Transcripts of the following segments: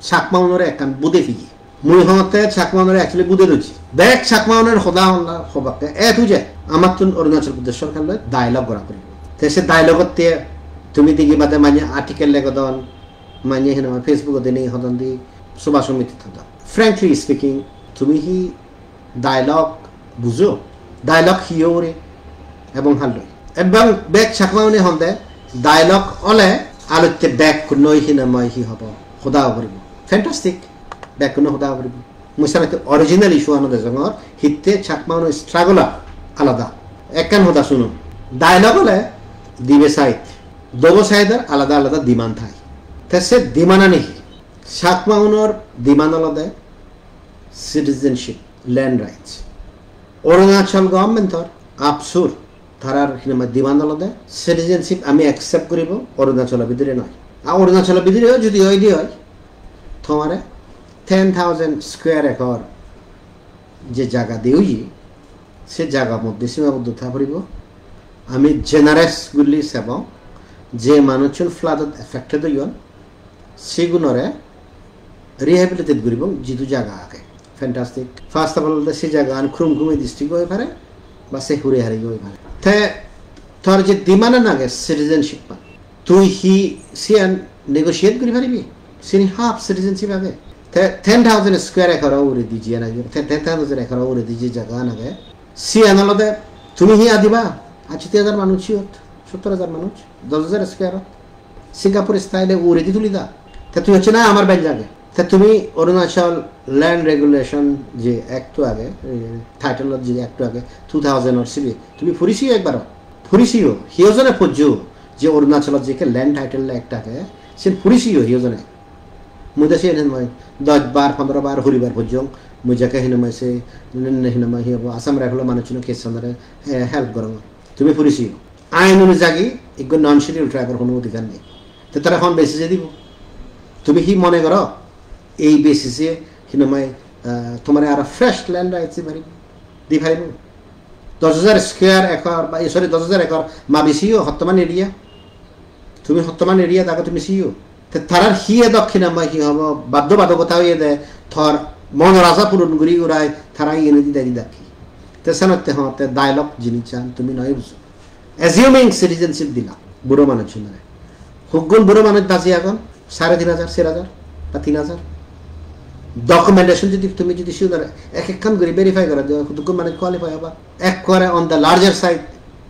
চাকমাউনরে একখান বুদে ফিকি মুই হতে চাকমাউনরে অ্যাকচুয়ালি বুদে রয়েছি দেখ চাকমাউনের সদা সবাকে তুই আমার তো অরুণাচল প্রদেশ সরকার ডায়লগ করা করিব সে ডায়লগত তুমি দেখি বাদে মানে আর্টিকেল লেখদন মানে ফেসবুকতে নেই হদন দি সভা সমিতি হদন ফ্র্যাঙ্কলি স্পিকিং তুমি হি ডায়লগ বুঝো ডায়লগ হিওরে এবং হাল এবং বেগ চাকমাউনে হন্দে ডায়লগ অলে আলোতে বেগ নই হিনাময় হি হব সদাও করিব ফ্যান্টাস্টিক বেগ কোনো সদাও করিব মুসালাতে অরিজিনাল ইস্যু আনন্দ জঙর হিতে চাকমাউন স্ট্রাগল আলাদা একখান সদা শুনুন ডায়লগ হলে দিবে সাইড দোবো সাইডের আলাদা আলাদা দিমান থাই সে দিমানা নেই চাকমাউনর দিমান আলাদা সিটিজেনশিপ ল্যান্ড রাইটস অরুণাচল গভর্নমেন্টর আপসুর তারার দিমান আলাদা সিটিজেনশিপ আমি অ্যাকসেপ্ট করিব অরুণাচলের ভিতরে নয় আর অরুণাচলের ভিতরে যদি হয় তোমার 10,000 স্কোয়ার একর যে জায়গা দেউই সে জায়গার মধ্যে সীমাবদ্ধতা করিব আমি জেনারেসগুলি সেব যে মানুষজন ফ্লাডত এফেক্টেড হইন সেগুলোরে রিহেবিলিটেট করিব যেটু জায়গা আগে ফ্যান্টাস্টিক ফার্স্ট অফ অল সে জায়গা খুরুমখুমি ডিস্ট্রিক্ট হয়ে পারে বা সে হুরে হারি হয়ে পারে তোর যে দিমানা নাগে সিটিজেনশিপ তুই সিয়ান নেগোসিয়েট করি পারিবি সিনি হাফ সিটিজেনশিপ আগে 10,000 স্কোয়ার একর উড়ে দিজিয়ে নাগে 10,000 একর উড়ে দিজিয়ে জায়গা নাগে সিয়ান আলাদা তুমি দিবা 80,000 মানুষ 70,000 মানুষ 10,000 স্কোয়ার সিঙ্গাপুর স্টাইলে উড়ে দি তুলি দা তুই হচ্ছে না আমার ব্যাগ জাগে তুমি অরুণাচল ল্যান্ড রেগুলেশন যে অ্যাক্ট আগে টাইটেল যে অ্যাক্ট আগে 2000 অর সিবি তুমি ফুরিসিও একবার ফুরিসিও হিওজনে পজ্জু যে অরুণাচল যে ল্যান্ড টাইটেল অ্যাক্ট আগে সে ফুরিসিও হিওজনে মুদে সে মই 10 বার 15 বার হরিবার পজ্জং মুজাকে হিনমাইছে হিনমাই হিব আসাম রাইফেল মানুষজন কেস সন্দরে হেল্প করো তুমি ফুরিসিও আইন অনুযায়ী এগুলো নন শিডিউল ট্রাইবের কোনো অধিকার নেই তো তারা এখন বেসিসে দিব তুমি কি মনে করো এই বেসিসে হিনমাই তোমার আর ফ্রেশ ল্যান্ড রাইটস দি পারিব 10,000 স্কোয়ার একর বা সরি 10,000 একর মা বেশিও বর্তমান এরিয়া তুমি বর্তমান এরিয়া তাকে তুমি সিও তারার হিয়ে দক্ষিণা মা কি হব বাধ্যবাধকতা হয়ে দেয় থর মন রাজা পূরণ করি উড়ায় তারা ইয়ে নদী দেখি দেখি তেসানতে হতে ডায়লগ যিনি চান তুমি নয় বুঝো অ্যাজিউমিং সিটিজেনশিপ দিলা বুড়ো মানুষ শুনে হুগুন বুড়ো মানুষ বাঁচি এখন 3,500 4,000 বা 3,000 ডকুমেন্টেশন যদি তুমি যদি শুনে এক একখান করে ভেরিফাই করা যায় হুগুন মানে কোয়ালিফাই হবা এক করে অন দ্য লার্জার সাইড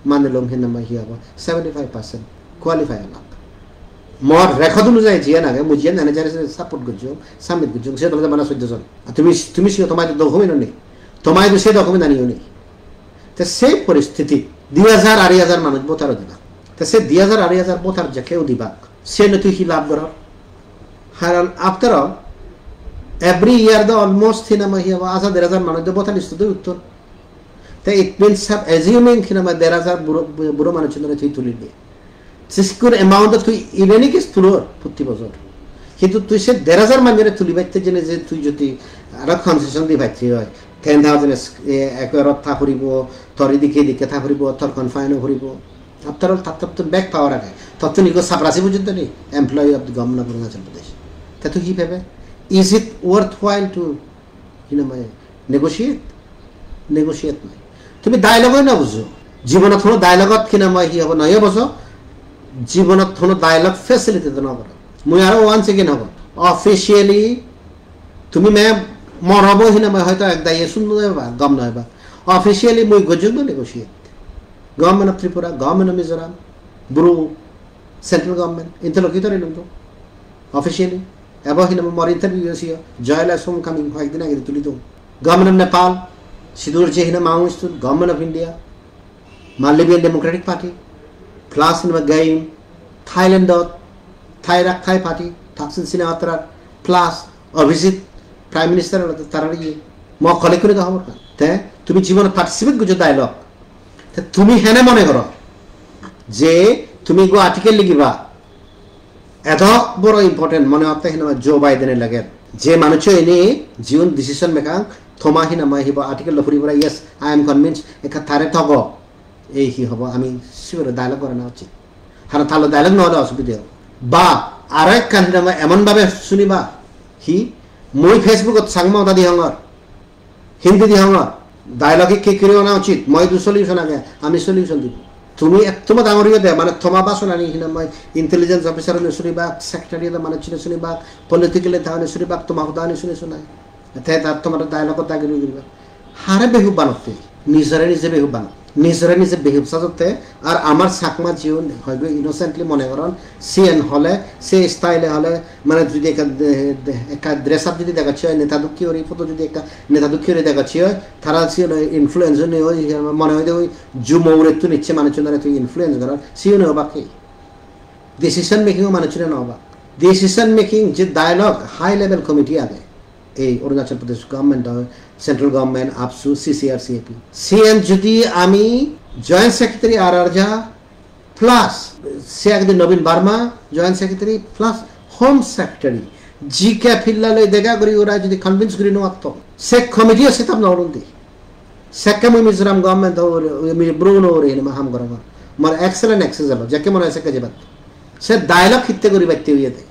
মানে লোম হিনা মাই হবা 75% কোয়ালিফাই হলা মোর রেকর্ড অনুযায়ী জিয়া নাগে মুজিয়া ম্যানেজার সাপোর্ট করছো সাবমিট করছো সে তোমাদের মানে 14 জন তুমি সে তোমার ডকুমেন্ট নেই তোমার সে ডকুমেন্ট আনিও নেই তো সেই পরিস্থিতি 2,000 2,500 মানুষ বোতারও দিবা তো সে 2,000 2,500 বোতার যে কেউ দিবা সে নতুন কি লাভ কর কারণ after all every year the almost cinema হিয়া 1,000 মানুষ বোতার লিস্ট তো উত্তর তো ইট মিনস সাব অ্যাজিউমিং সিনেমা 1,000 বুড়ো মানুষ তুই তুলিবি সিকিউর অ্যামাউন্ট তুই ইভেনিক তুলোর প্রতি বছর কিন্তু তুই সে 1,000 মানুষের তুলি বাইতে জেনে যে তুই যদি আরো কনসেশন দি পাইছি হয় 10,000 একর থা ফুরিব তোর দিকে দিকে থা ফুরিব তোর কনফাইনও ফুরিব আফটার অল তার তো ব্যাক পাওয়ার আগে তত তো নিকো সাপরাসি পর্যন্ত নেই employee of the government of Arunachal Pradesh তা তুই কি ভেবে is it worthwhile to negotiate নয় তুমি ডায়লগই না বুঝো জীবনত কোনো ডায়লগত কিনা মই কি হব নয় বছর জীবনত কোনো ডায়লগ ফেসিলিটি তো নকর মই আরো ওয়ান্স এগেন হব অফিসিয়ালি তুমি ম্যাম মর হব হিনা মই হয়তো এক দাইয়ে শুনবো বা গম নয় বা অফিসিয়ালি মই গজব negotiate government of Tripura government of Mizoram Bru central government interlocutor এলুম অফিসিয়ালি এবং হিনা মর ইন্টারভিউ আসিও জয়লা সোম কামিং একদিন আগে তুলি তো গভর্নমেন্ট অফ নেপাল সিদুর যে হিনা মাউস্ট government of India Maldivian Democratic Party plus in game Thailand Thai party Thaksin Shinawatra plus Abhijit prime minister তারার ইয়ে ম কলে করে দাও আমার তে তুমি জীবনে পার্টিসিপেট করছো ডায়লগ তে তুমি হেনে মনে করো যে তুমি গো আর্টিকেল লিখিবা এত বড় ইম্পর্টেন্ট মনে হতে হেনে জো বাইডেনের লাগে যে মানুষ এনে জীবন ডিসিশন মেকাং থমা হিনা মাই হিবা আর্টিকেল লফুরিবরা ইয়েস আই এম কনভিন্স একা তারে থব এই কি হব আমি শিওর ডায়লগ করে না উচিত কারণ তাহলে ডায়লগ নহলে অসুবিধা হবে বা আর এক কাহিনী এমন ভাবে শুনিবা হি মই ফেসবুকত সাংমাওতা দি হঙর হিন্দি দি হঙর ডায়লগে কি করিও না উচিত মই দু সলিউশন আগে আমি সলিউশন দিব তুমি একদম ডাঙরিয়ে দে মানে থমা বাসন আনি হিনা মই ইন্টেলিজেন্স অফিসার নে শুনিবা সেক্রেটারি দা মানে চিনে শুনিবা পলিটিক্যাল দানে শুনিবা তোমাক দানে শুনে শুনাই তে তার তোমার ডায়লগত দাগিরি দিবা হারে বেহু বানতে নিজরে নিজে বেহু বান নিজরে নিজে বেহু সাজতে আর আমার সাকমা জীবন হয়তো ইনোসেন্টলি মনে করেন সিএন হলে সে স্টাইলে হলে মানে যদি একটা ড্রেস আপ যদি দেখাচ্ছি হয় নেতা দুঃখী ওর ফটো যদি একটা নেতা দুঃখী ওর দেখাচ্ছি হয় তারা সে ইনফ্লুয়েন্সার নেই মনে হয় ওই জুমৌরে তো নিচ্ছে মানুষজনের তুই ইনফ্লুয়েন্স করার সিও নেই অবাক ডিসিশন মেকিংও মানুষজনের না অবাক ডিসিশন মেকিং যে ডায়লগ হাই লেভেল কমিটি আগে এই Arunachal Pradesh government central government AAPSU CCR CAP CM যদি আমি জয়েন্ট সেক্রেটারি আর আরজা প্লাস সে একদিন নবীন Verma joint secretary plus home secretary জি কে ফিল্লালে দেখা করি ওরা যদি কনভিন্স করি নোয়াত সে কমিটিও সেতাম না অরুণ দি সেকাম মিজোরাম গভর্নমেন্ট ব্রুন ওর এনে হাম করা মার এক্সেলেন্ট এক্সেস হলো যাকে মনে হয় সে কাজে বাদ সে ডায়লগ খিতে করি ব্যক্তি হইয়ে দেয়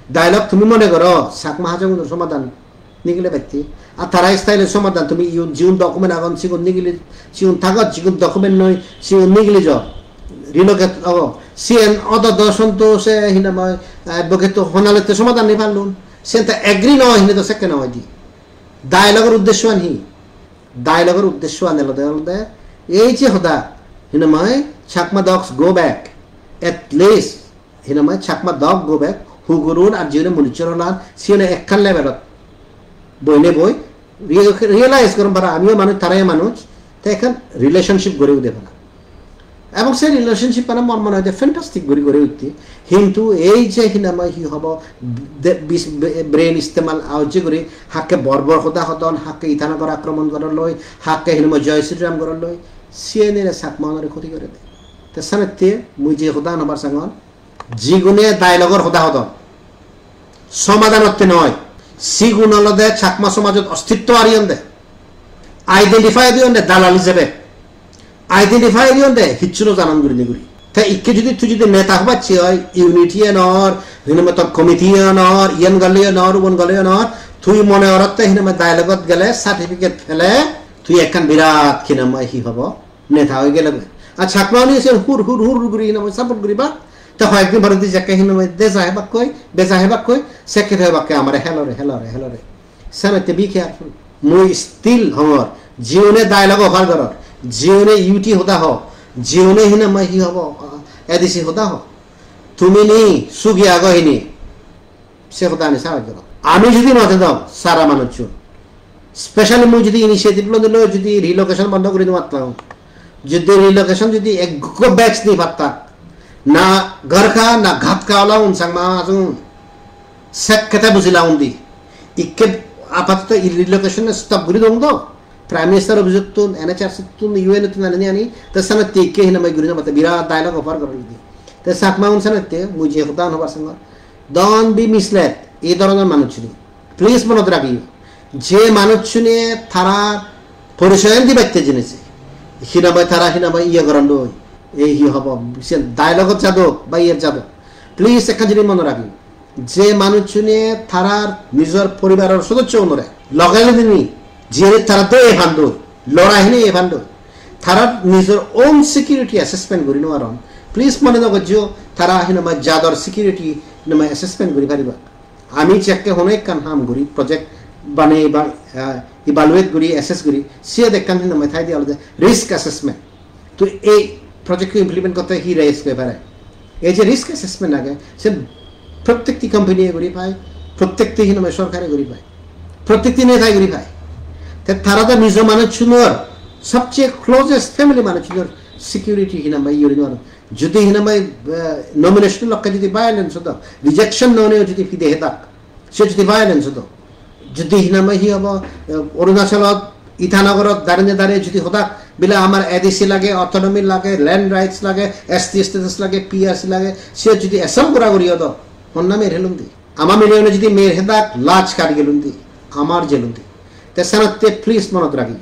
ডায়লগ তুমি মনে করো সাকমা হাজং সমাধান নিগলে ব্যক্তি আর তারা স্টাইলে সমাধান তুমি জীবন ডকুমেন্ট আগুন সিগুন নিগলি সিগুন থাকত জীবন ডকুমেন্ট নয় সিগুন নিগলি য রিলোকেট সিএন অত দর্শন তো সে হিনাময় অ্যাডভোকেট তো হনালেতে সমাধান নেই পারলুন সে তো এগ্রি নয় হিনে তো সেকে নয় দি ডায়লগের উদ্দেশ্য আনহি ডায়লগের উদ্দেশ্য আনলে এই যে হদা Hinamoy Chakma dogs go back at least Hinamoy Chakma dog go back হুগুরুন আর জীবনে মনিচরলান সিএনে একখান লেভেলত বইনে বই রিয়েলাইজ করুন পারা আমিও মানুষ তারাই মানুষ তাই এখন রিলেশনশিপ গড়ে উঠে পারা এবং সেই রিলেশনশিপ মানে মন মনে হয় যে ফ্যান্টাস্টিক গড়ে উঠতে কিন্তু এই যে হিনাময় হি হব ব্রেন ইস্তেমাল আউজি করে হাকে বর্বর হতা হতন হাকে ইথানগর আক্রমণ করার লই হাকে হিনাময় জয় শ্রীরাম করার লই সিএনএর সাকমানের ক্ষতি করে দেয় তা সানেতে মুই যে হতা নবার সাঙ্গন জিগুনে ডায়লগর হতা হতন সমাধানতে নয় সিগুণ দে ছাকমা সমাজত অস্তিত্ব আরিয়ন দে আইডেন্টিফাই দিয়ন দে দালাল হিসেবে আইডেন্টিফাই দিয়ন দে হিচ্ছুনো জানান গুলি নিগুলি তা ইকে যদি তুই যদি নেতা হবাচ্ছি হয় ইউনিটি নর হিনমে তোর কমিটি নর ইয়ন গলে নর উবন গলে নর তুই মনে অরতে হিনমে ডায়লগত গেলে সার্টিফিকেট ফেলে তুই একখান বিরাট খিনাময় হি হব নেতা হয়ে গেলে আর ছাকমা নিয়েছে হুর হুর হুর গুরি হিনময় সাপোর্ট করিবা তো হয়তো ভারত যাকে হিনময় দেশা হেবাক কই বেজা হেবাক কই সেকেন্ড হেবাকে আমার হেলরে হেলরে হেলরে সামনে বি কেয়ারফুল মুই স্টিল হমর জীবনে ডায়লগ অফার কর জীবনে ইউটি হতা হ জীবনে হিনময় হি হব এদিসি হতা হ তুমি নি সুগি আগহিনি সে হতা নি সাহায্য করো আমি যদি নতে দাও সারা মানুষ স্পেশালি মুই যদি ইনিশিয়েটিভ লইল যদি রিলোকেশন বন্ধ করে দিও মাতলাম যদি রিলোকেশন যদি এক ব্যাচ নি পাত্তা না घर का ना घात का वाला उन संग माजूं सेक कहता बुझिला उन्दी इक्के आपातत रिलोकेशन स्टॉप गुरी दोंग दो प्राइम मिनिस्टर अभिजुक्त तो एनएचआर तो यूएन तो नानी आनी तसना तीके हिना मैं गुरी ना मत बिरा डायलॉग ऑफर कर दी ते साकमा उन सनते मुझे खुदा नवर संग डोंट बी मिसलेड এই ধরনের মানুষনি প্লিজ মনে রাখিও যে মানুষনে তারা পরিচয় দিবাইতে জেনেছে হিনাবাই তারা হিনাবাই ইয়া করানো এই হব ডায়লগত যাদব বা ইয়ের যাদব প্লিজ একটা জিনিস মনে রাখি যে মানুষজনে তারার নিজের পরিবারের সদস্য অনুরে লগাইলে দিনই যে তারা তো এ ভান্ড লড়াইনি এ ভান্ড তারা নিজের ওন সিকিউরিটি অ্যাসেসমেন্ট করি নেওয়ার প্লিজ মনে নগর তারা হিনমা যাদর সিকিউরিটি হিনমা অ্যাসেসমেন্ট করি পারিবা আমি চেককে অনেক কান হাম করি প্রজেক্ট বানাই বা ইভালুয়েট করি অ্যাসেস করি সে দেখান হিনমা থাই দিয়ে আলাদা রিস্ক অ্যাসেসমেন্ট তো এই প্রজেক্ট ইমপ্লিমেন্ট করতে হি রেস করে পারে এই যে রিস্ক অ্যাসেসমেন্ট আগে সে প্রত্যেকটি কোম্পানি করি পায় প্রত্যেকটি হিনমে সরকারে করি পায় প্রত্যেকটি নেতাই করি পায় তারা তো নিজ মানুষজনের সবচেয়ে ক্লোজেস্ট ফ্যামিলি মানুষজনের সিকিউরিটি হিনামাই ইউরিনোর যদি হিনামাই নমিনেশন লক্ষ্যে যদি ভায়োলেন্স হতো রিজেকশন ননেও যদি ফিদে হেতাক সে যদি ভায়োলেন্স হতো যদি হিনামাই হি হব অরুণাচলত ইটানগরত দাঁড়িয়ে দাঁড়িয়ে যদি হতাক বিলে আমার এডিসি লাগে অটোনমি লাগে ল্যান্ড রাইটস লাগে এসটি স্ট্যাটাস লাগে পিআরসি লাগে সে যদি এসব করা করি হতো ওর নামে হেলুন দি আমার মিলিয়নে যদি মেয়ের হেদাক লাজ কাটি গেলুন দি আমার জেলুন দি তেসানাতে প্লিজ মনত রাখি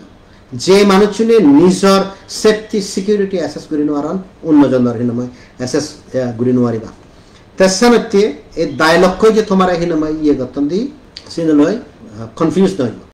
যে মানুষজনে নিজের সেফটি সিকিউরিটি অ্যাসেস করি নেওয়ার অন্যজনের হিনময় অ্যাসেস করি নেওয়ারিবা তেসানাতে এই ডায়লগ যে তোমার হিনময় ইয়ে করতেন দি চিনলৈ কনফিউজ নহয়